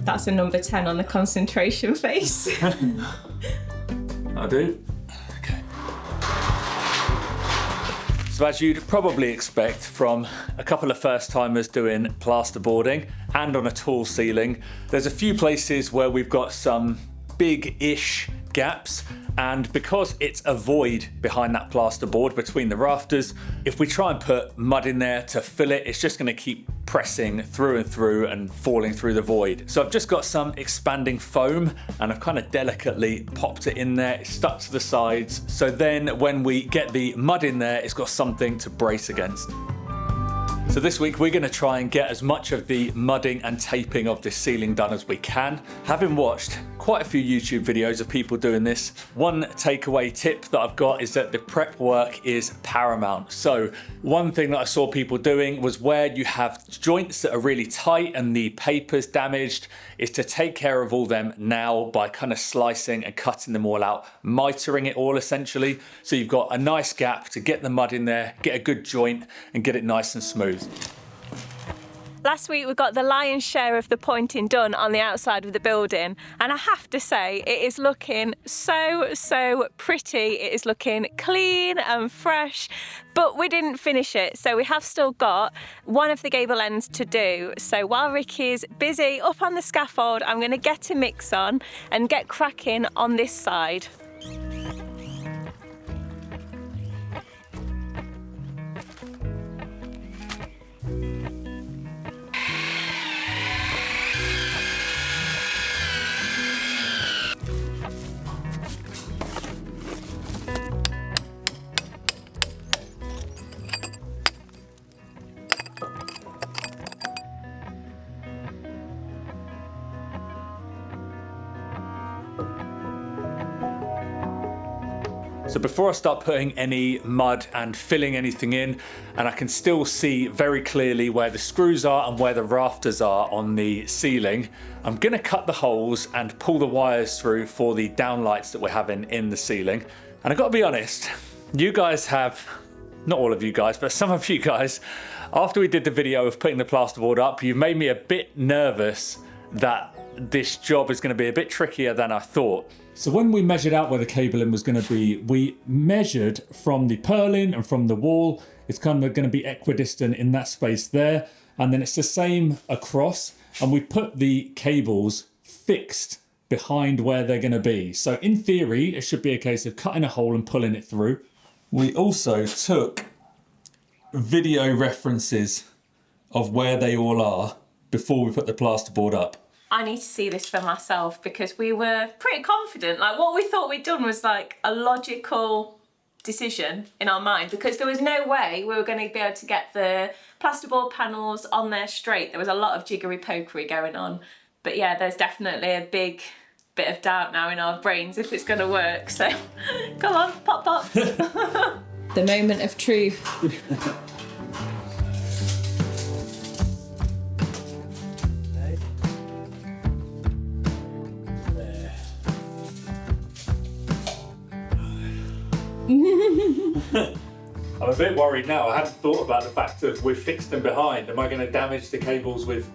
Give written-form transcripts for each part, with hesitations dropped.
That's a number 10 on the concentration face. I do. Okay. So as you'd probably expect from a couple of first timers doing plasterboarding and on a tall ceiling, there's a few places where we've got some big-ish gaps, and because it's a void behind that plasterboard between the rafters, if we try and put mud in there to fill it, it's just going to keep pressing through and through and falling through the void. So I've just got some expanding foam and I've kind of delicately popped it in there. It's stuck to the sides, so then when we get the mud in there, it's got something to brace against. So this week we're going to try and get as much of the mudding and taping of this ceiling done as we can. Having watched quite a few YouTube videos of people doing this, one takeaway tip that I've got is that the prep work is paramount. So one thing that I saw people doing was where you have joints that are really tight and the paper's damaged, is to take care of all them now by kind of slicing and cutting them all out, mitering it all essentially. So you've got a nice gap to get the mud in there, get a good joint and get it nice and smooth. Last week we got the lion's share of the pointing done on the outside of the building, and I have to say it is looking so pretty. It is looking clean and fresh, but we didn't finish it, so we have still got one of the gable ends to do. So while Ricky's busy up on the scaffold, I'm going to get a mix on and get cracking on this side. So before I start putting any mud and filling anything in, and I can still see very clearly where the screws are and where the rafters are on the ceiling, I'm gonna cut the holes and pull the wires through for the downlights that we're having in the ceiling. And I've got to be honest, you guys have, not all of you guys, but some of you guys, after we did the video of putting the plasterboard up, you've made me a bit nervous that this job is going to be a bit trickier than I thought. So when we measured out where the cabling was going to be, we measured from the purlin and from the wall. It's kind of going to be equidistant in that space there. And then it's the same across. And we put the cables fixed behind where they're going to be. So in theory, it should be a case of cutting a hole and pulling it through. We also took video references of where they all are before we put the plasterboard up. I need to see this for myself because we were pretty confident. Like what we thought we'd done was like a logical decision in our mind, because there was no way we were going to be able to get the plasterboard panels on there straight. There was a lot of jiggery pokery going on. But yeah, there's definitely a big bit of doubt now in our brains if it's going to work. So come on, pop, pop. The moment of truth. I'm a bit worried now. I hadn't thought about the fact that we've fixed them behind. Am I going to damage the cables with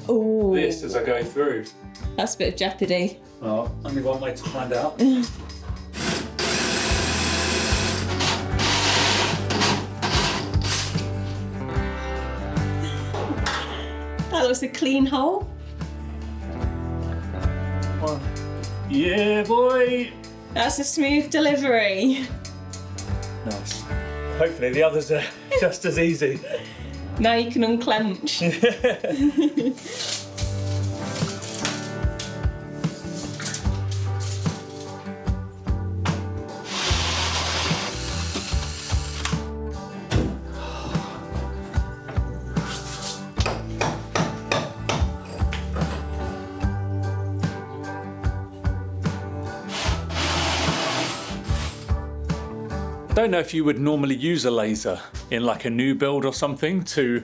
this as I go through? That's a bit of jeopardy. Well, only one way to find out. That looks a clean hole. One. Yeah, boy. That's a smooth delivery. Nice. Hopefully the others are just as easy. Now you can unclench. don't know if you would normally use a laser in like a new build or something to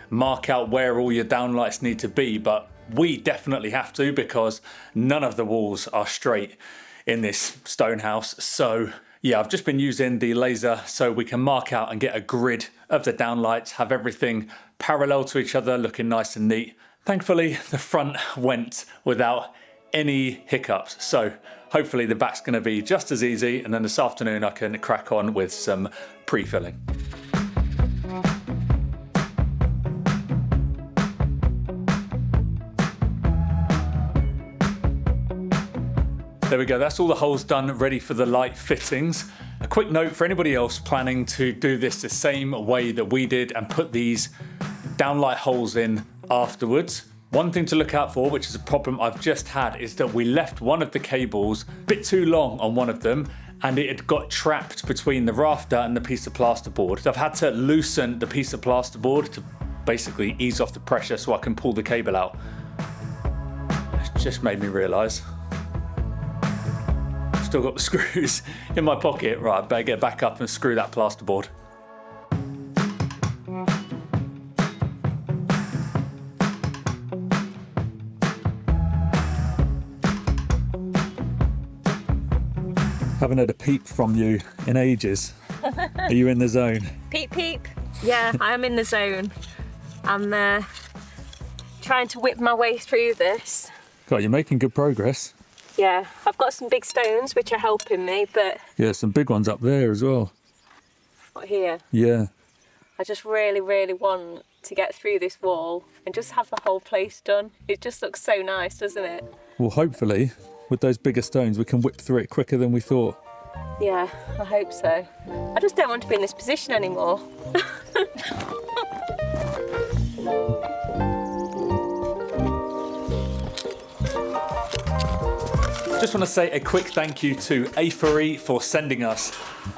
mark out where all your downlights need to be, but we definitely have to because none of the walls are straight in this stone house. So yeah, I've just been using the laser so we can mark out and get a grid of the downlights, have everything parallel to each other, looking nice and neat. Thankfully, the front went without any hiccups. So hopefully the back's gonna be just as easy, and then this afternoon I can crack on with some pre-filling. There we go, that's all the holes done, ready for the light fittings. A quick note for anybody else planning to do this the same way that we did and put these downlight holes in afterwards. One thing to look out for, which is a problem I've just had, is that we left one of the cables a bit too long on one of them and it had got trapped between the rafter and the piece of plasterboard. So I've had to loosen the piece of plasterboard to basically ease off the pressure so I can pull the cable out. It just made me realise. Still got the screws in my pocket. Right, I better get back up and screw that plasterboard. Haven't had a peep from you in ages. Are you in the zone? Peep, peep. Yeah, I am in the zone. I'm trying to whip my way through this. God, you're making good progress. Yeah, I've got some big stones which are helping me, but... Yeah, some big ones up there as well. What, here? Yeah. I just really, really want to get through this wall and just have the whole place done. It just looks so nice, doesn't it? Well, hopefully, with those bigger stones, we can whip through it quicker than we thought. Yeah, I hope so. I just don't want to be in this position anymore. Just want to say a quick thank you to Afery for sending us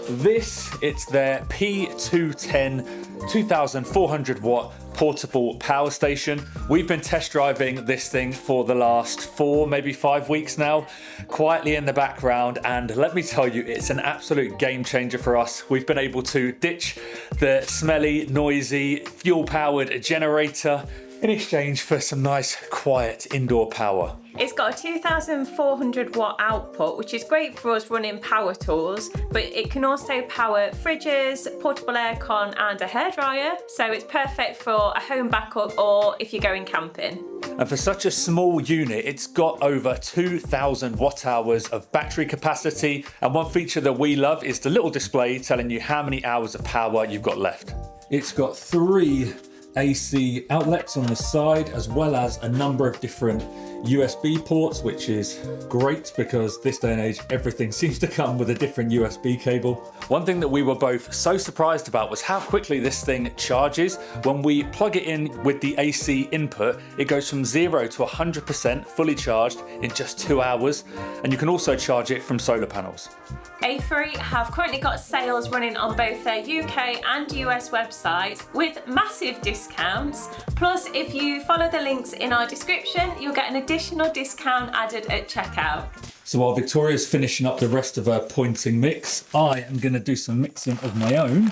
this. It's their P210 2400 watt portable power station. We've been test driving this thing for the last 4, maybe 5 weeks now, quietly in the background, and let me tell you, it's an absolute game changer for us. We've been able to ditch the smelly, noisy, fuel-powered generator in exchange for some nice, quiet indoor power. It's got a 2400 watt output, which is great for us running power tools, but it can also power fridges, portable aircon and a hairdryer, so it's perfect for a home backup or if you're going camping. And for such a small unit, it's got over 2,000 watt hours of battery capacity, and one feature that we love is the little display telling you how many hours of power you've got left. It's got 3 AC outlets on the side, as well as a number of different USB ports, which is great because this day and age everything seems to come with a different USB cable. One thing that we were both so surprised about was how quickly this thing charges. When we plug it in with the AC input, it goes from 0 to 100% fully charged in just 2 hours, and you can also charge it from solar panels. Afery have currently got sales running on both their UK and US websites with massive discounts. Plus, if you follow the links in our description, you'll get an additional discount added at checkout. So while Victoria's finishing up the rest of her pointing mix, I am going to do some mixing of my own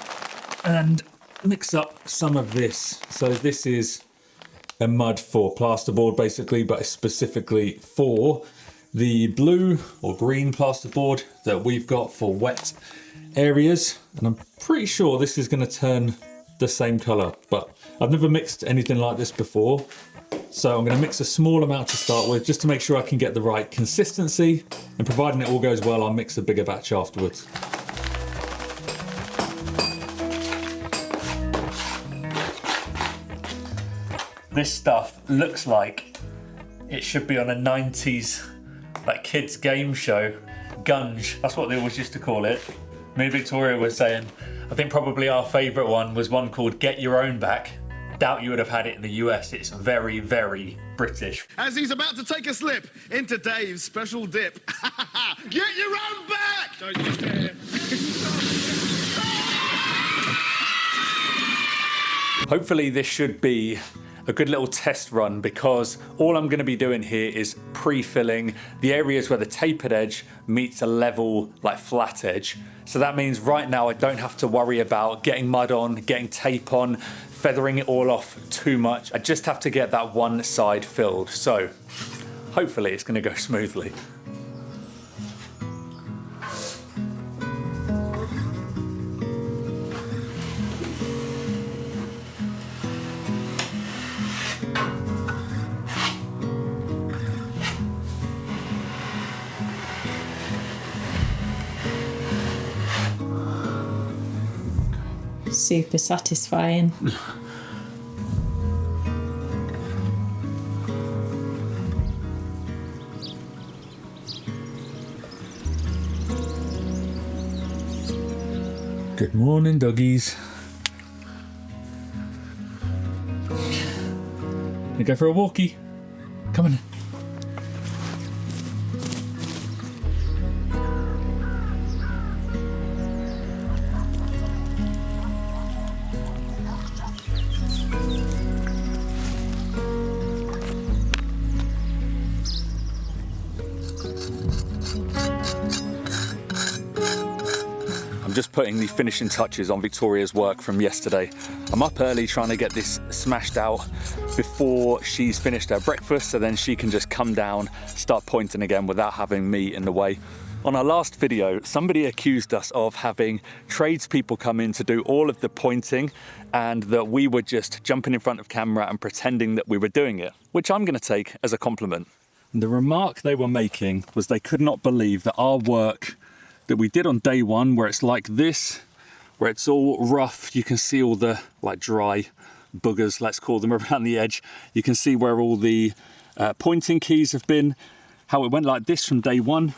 and mix up some of this. So this is a mud for plasterboard basically, but specifically for the blue or green plasterboard that we've got for wet areas. And I'm pretty sure this is going to turn the same colour, but I've never mixed anything like this before. So I'm going to mix a small amount to start with just to make sure I can get the right consistency, and providing it all goes well, I'll mix a bigger batch afterwards. This stuff looks like it should be on a 90s like kids game show. Gunge, that's what they always used to call it. Me and Victoria were saying, I think probably our favourite one was one called Get Your Own Back. Doubt you would have had it in the US. It's very, very British. As he's about to take a slip into Dave's special dip. Get your own back! Don't you dare. Hopefully this should be a good little test run, because all I'm going to be doing here is pre-filling the areas where the tapered edge meets a level, like flat edge. So that means right now I don't have to worry about getting mud on, getting tape on, feathering it all off too much. I just have to get that one side filled. So hopefully it's going to go smoothly. Super satisfying. Good morning, doggies. You go for a walkie? Come on. Just putting the finishing touches on Victoria's work from yesterday. I'm up early trying to get this smashed out before she's finished her breakfast, so then she can just come down, start pointing again without having me in the way. On our last video, somebody accused us of having tradespeople come in to do all of the pointing, and that we were just jumping in front of camera and pretending that we were doing it, which I'm going to take as a compliment. And the remark they were making was they could not believe that our work that we did on day one, where it's like this, where it's all rough, you can see all the like dry boogers, let's call them, around the edge. You can see where all the pointing keys have been, how it went like this from day one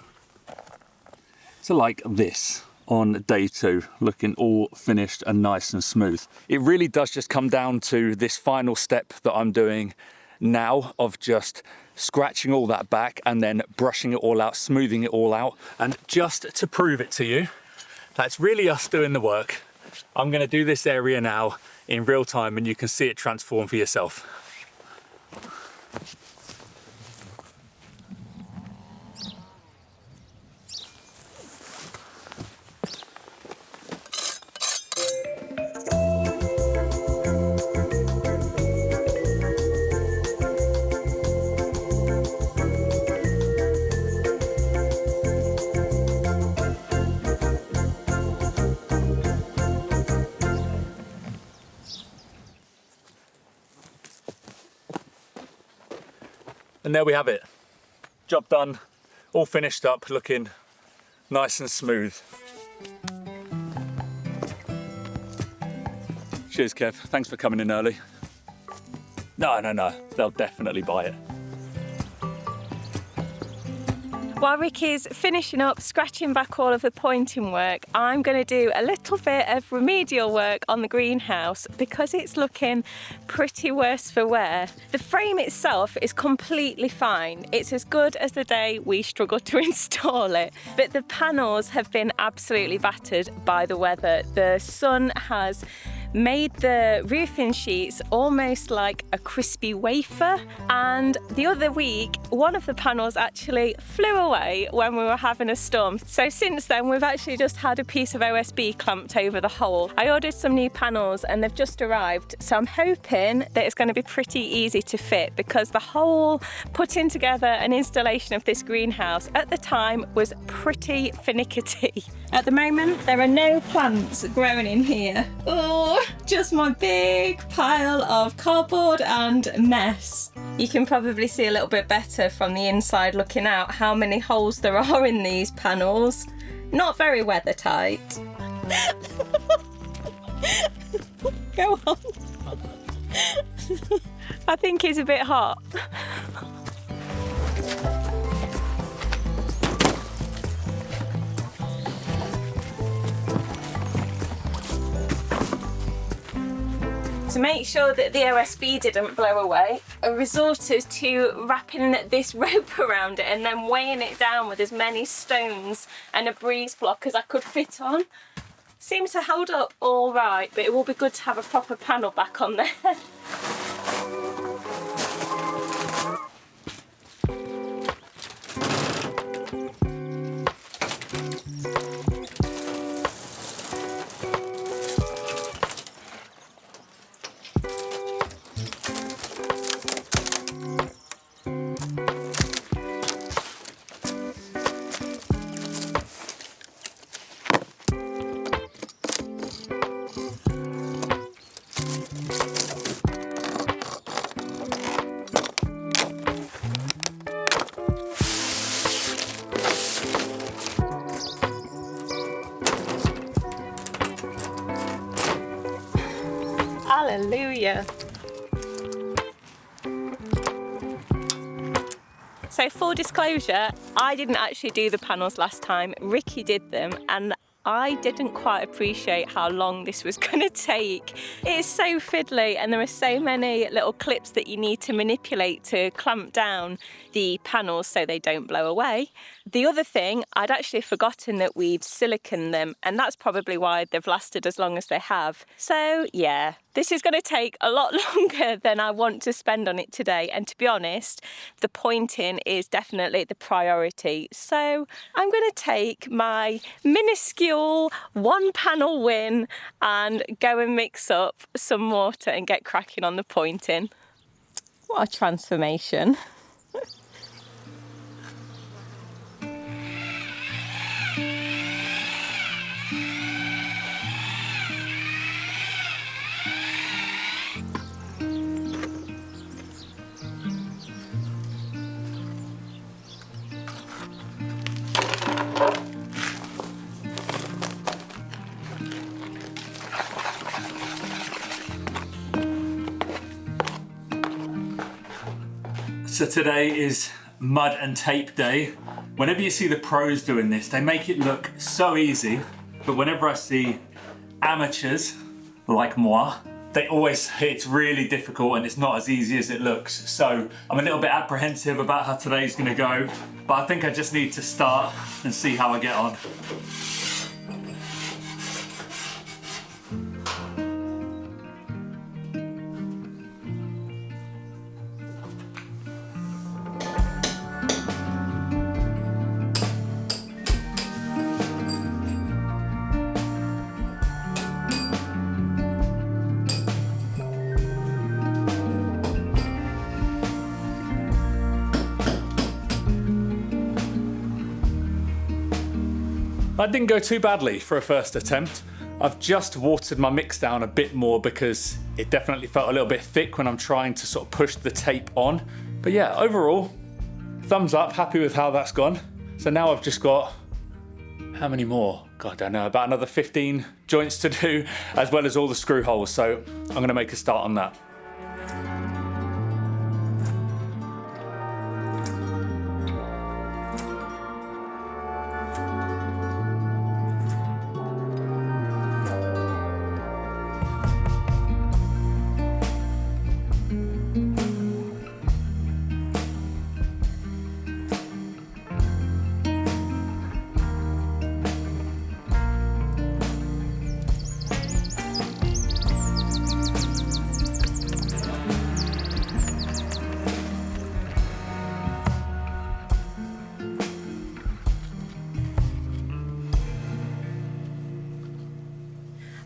to like this on day two, looking all finished and nice and smooth. It really does just come down to this final step that I'm doing now of just scratching all that back and then brushing it all out, smoothing it all out. And just to prove it to you, that's really us doing the work. I'm going to do this area now in real time and you can see it transform for yourself. And there we have it. Job done, all finished up, looking nice and smooth. Cheers, Kev. Thanks for coming in early. No, they'll definitely buy it. While Ricky's finishing up, scratching back all of the pointing work, I'm going to do a little bit of remedial work on the greenhouse because it's looking pretty worse for wear. The frame itself is completely fine. It's as good as the day we struggled to install it. But the panels have been absolutely battered by the weather. The sun has made the roofing sheets almost like a crispy wafer, and the other week one of the panels actually flew away when we were having a storm. So since then we've actually just had a piece of OSB clamped over the hole. I ordered some new panels and they've just arrived, so I'm hoping that it's going to be pretty easy to fit, because the whole putting together an installation of this greenhouse at the time was pretty finicky. At the moment there are no plants growing in here. Oh, just my big pile of cardboard and mess. You can probably see a little bit better from the inside looking out how many holes there are in these panels. Not very weather tight. Go on. I think it's a bit hot. To make sure that the OSB didn't blow away, I resorted to wrapping this rope around it and then weighing it down with as many stones and a breeze block as I could fit on. Seems to hold up all right, but it will be good to have a proper panel back on there. Hallelujah. So full disclosure, I didn't actually do the panels last time. Ricky did them, and I didn't quite appreciate how long this was going to take. It is so fiddly, and there are so many little clips that you need to manipulate to clamp down the panels so they don't blow away. The other thing, I'd actually forgotten that we'd siliconed them, and that's probably why they've lasted as long as they have. So yeah, this is going to take a lot longer than I want to spend on it today, and to be honest, the pointing is definitely the priority. So I'm going to take my minuscule one panel win and go and mix up some mortar and get cracking on the pointing. What a transformation. So today is mud and tape day. Whenever you see the pros doing this, they make it look so easy, but whenever I see amateurs like moi, they always say it's really difficult and it's not as easy as it looks. So I'm a little bit apprehensive about how today's gonna go, but I think I just need to start and see how I get on. That didn't go too badly for a first attempt. I've just watered my mix down a bit more because it definitely felt a little bit thick when I'm trying to sort of push the tape on. But yeah, overall, thumbs up, happy with how that's gone. So now I've just got, how many more? God, I don't know, about another 15 joints to do, as well as all the screw holes. So I'm gonna make a start on that.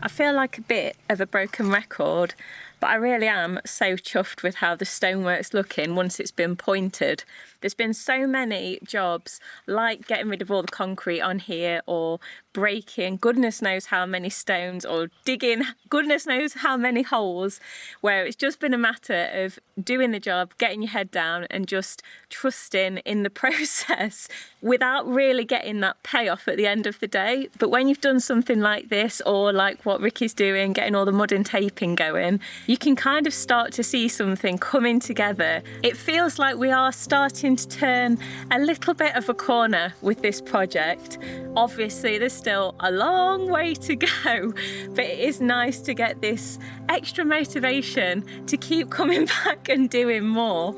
I feel like a bit of a broken record, but I really am so chuffed with how the stonework's looking once it's been pointed. There's been so many jobs like getting rid of all the concrete on here, or breaking goodness knows how many stones, or digging goodness knows how many holes, where it's just been a matter of doing the job, getting your head down and just trusting in the process without really getting that payoff at the end of the day. But when you've done something like this, or like what Ricky's doing, getting all the mud and taping going, you can kind of start to see something coming together. It feels like we are starting to turn a little bit of a corner with this project. Obviously there's still a long way to go, but it is nice to get this extra motivation to keep coming back and doing more.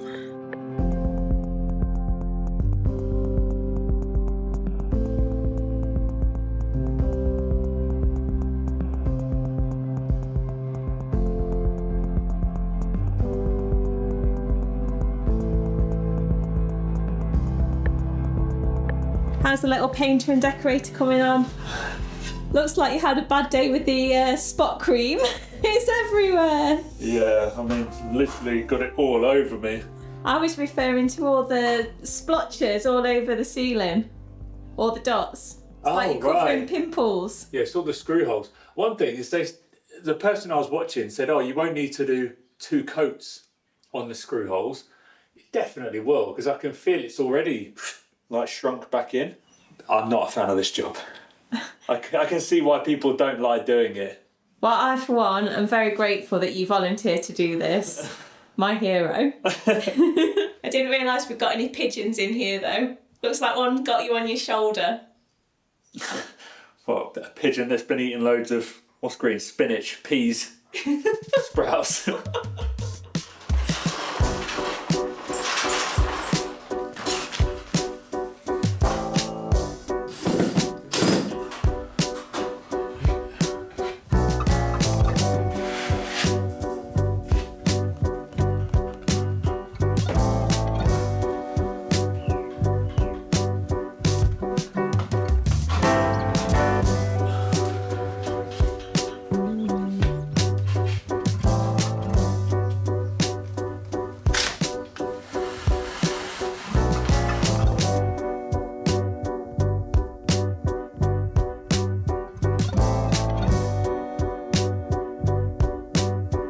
How's the little painter and decorator coming on? Looks like you had a bad day with the spot cream. It's everywhere. Yeah, I mean, literally got it all over me. I was referring to all the splotches all over the ceiling, all the dots. It's like you're covering pimples. Yeah, it's all the screw holes. One thing is the person I was watching said, oh, you won't need to do 2 coats on the screw holes. You definitely will, because I can feel it's already like shrunk back in. I'm not a fan of this job. I can see why people don't like doing it. Well, I, for one, am very grateful that you volunteered to do this. My hero. I didn't realise we've got any pigeons in here, though. Looks like one got you on your shoulder. Well, a pigeon that's been eating loads of, what's green? Spinach, peas, sprouts.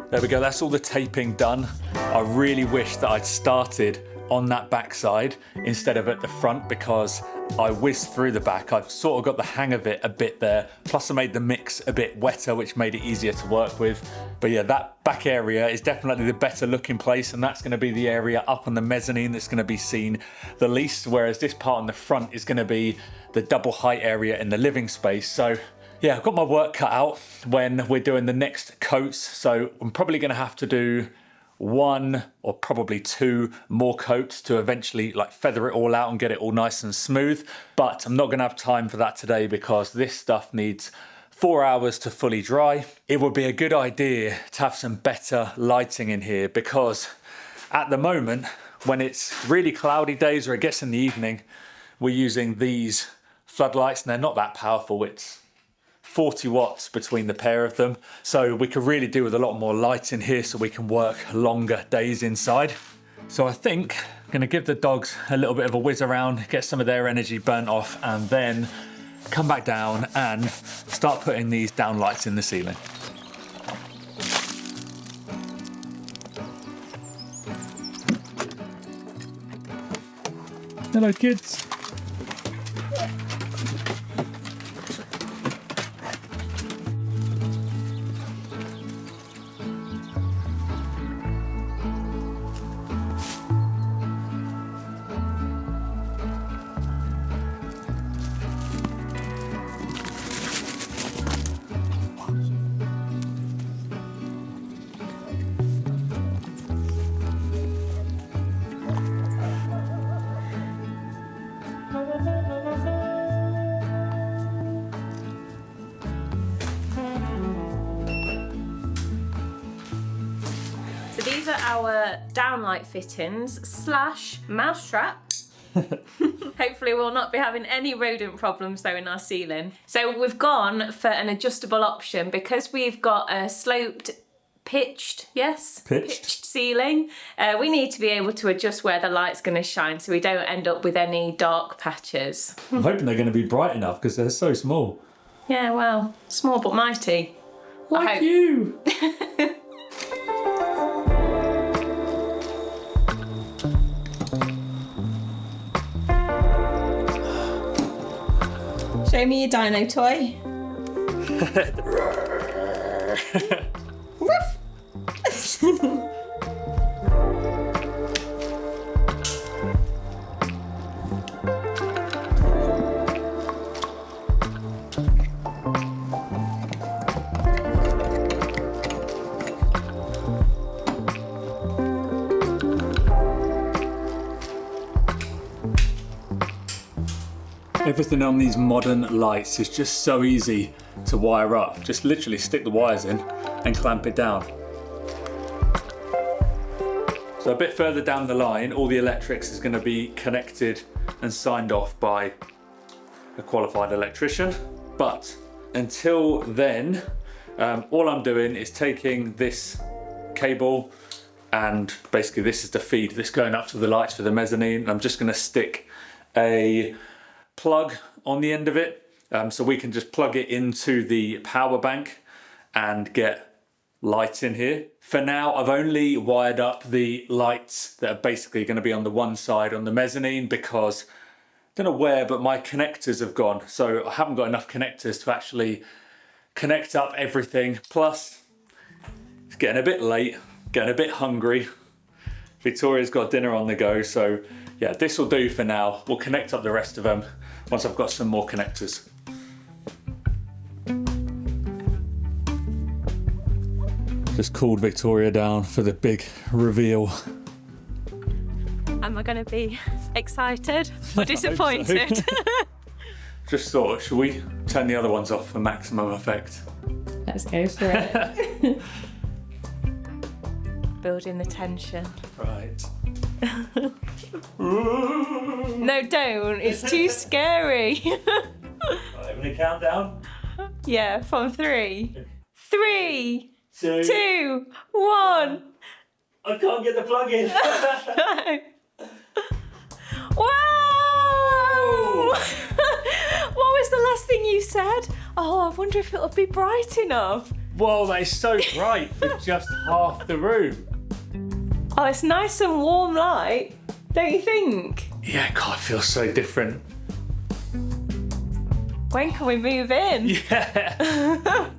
There we go, that's all the taping done. I really wish that I'd started on that backside instead of at the front because I whizzed through the back. I've sort of got the hang of it a bit there. Plus I made the mix a bit wetter, which made it easier to work with. But yeah, that back area is definitely the better looking place, and that's gonna be the area up on the mezzanine that's gonna be seen the least, whereas this part on the front is gonna be the double height area in the living space. So yeah, I've got my work cut out when we're doing the next coats. So I'm probably gonna have to do 1 or probably 2 more coats to eventually like feather it all out and get it all nice and smooth. But I'm not gonna have time for that today because this stuff needs 4 hours to fully dry. It would be a good idea to have some better lighting in here because at the moment, when it's really cloudy days or it gets in the evening, we're using these floodlights and they're not that powerful. It's 40 watts between the pair of them. So we could really do with a lot more light in here so we can work longer days inside. So I think I'm gonna give the dogs a little bit of a whiz around, get some of their energy burnt off, and then come back down and start putting these down lights in the ceiling. Hello kids. These are our downlight fittings slash mousetrap. Hopefully we'll not be having any rodent problems though in our ceiling. So we've gone for an adjustable option because we've got a sloped pitched ceiling. We need to be able to adjust where the light's going to shine so we don't end up with any dark patches. I'm hoping they're going to be bright enough because they're so small. Yeah, well, small but mighty. Like you. Show me your dino toy. Everything on these modern lights is just so easy to wire up. Just literally stick the wires in and clamp it down. So a bit further down the line, all the electrics is going to be connected and signed off by a qualified electrician. But until then, all I'm doing is taking this cable, and basically this is the feed that's going up to the lights for the mezzanine. I'm just going to stick a plug on the end of it, so we can just plug it into the power bank and get lights in here. For now, I've only wired up the lights that are basically going to be on the one side on the mezzanine because I don't know where, but my connectors have gone. So I haven't got enough connectors to actually connect up everything. Plus, it's getting a bit late, getting a bit hungry. Victoria's got dinner on the go, so yeah, this will do for now. We'll connect up the rest of them once I've got some more connectors. Just called Victoria down for the big reveal. Am I going to be excited or disappointed? Just thought, should we turn the other ones off for maximum effect? Let's go for it. Building the tension. Right. No, don't. It's too scary. Right, having a countdown? Yeah, from 3. 3, 2, 2, 1. I can't get the plug in. Wow! What was the last thing you said? Oh, I wonder if it'll be bright enough. Whoa, that is so bright for just half the room. Oh, it's nice and warm light, don't you think? Yeah, God, it feels so different. When can we move in? Yeah.